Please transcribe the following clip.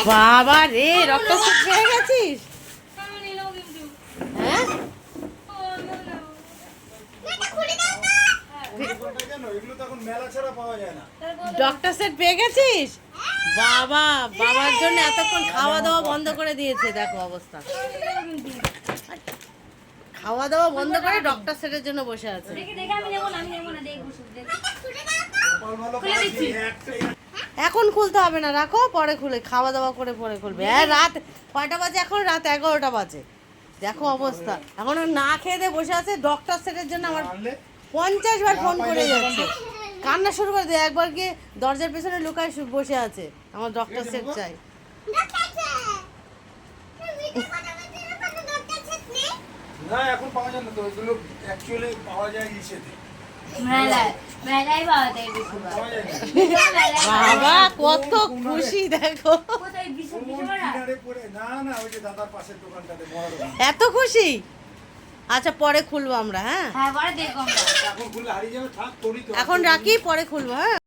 বাবা রে, রক্ত খেয়ে গেছিস? হ্যাঁ, ডক্টর সেট পেয়ে গেছিস? বাবা, বাবার জন্য এতক্ষণ খাওয়া দাওয়া বন্ধ করে দিয়েছে, দেখো অবস্থা। খাওয়া দাওয়া বন্ধ করে ডক্টর সেটের জন্য বসে আছে। এখন খুলতে হবে না, রাখো, পরে খুলে খাওয়া দাওয়া করে পরে খুলবে। হ্যাঁ, রাত কয়টা বাজে এখন? রাত 11টা বাজে। দেখো অবস্থা, এখন না খেয়ে দিয়ে বসে আছে। ডক্টর সেটের জন্য আমার 50 বার ফোন করে যাচ্ছে, কান্না শুরু করে দিয়ে। একবার গিয়ে দরজার পেছনে লুকায় বসে আছে, আমার ডক্টর সেট চাই। না, এখন পাওয়া যায় না তো, ওইগুলো অ্যাকচুয়ালি পাওয়া যায় ইসেতে। বাবা কত খুশি দেখো, না, ওই যে দাদার পাশের দোকানটাতে বড় দোকান। এত খুশি। আচ্ছা, পরে খুলবো আমরা। হ্যাঁ, এখন খুললে হারিয়ে যাবে, থাক তোরই তো। এখন রাখি, পরে খুলবো। হ্যাঁ।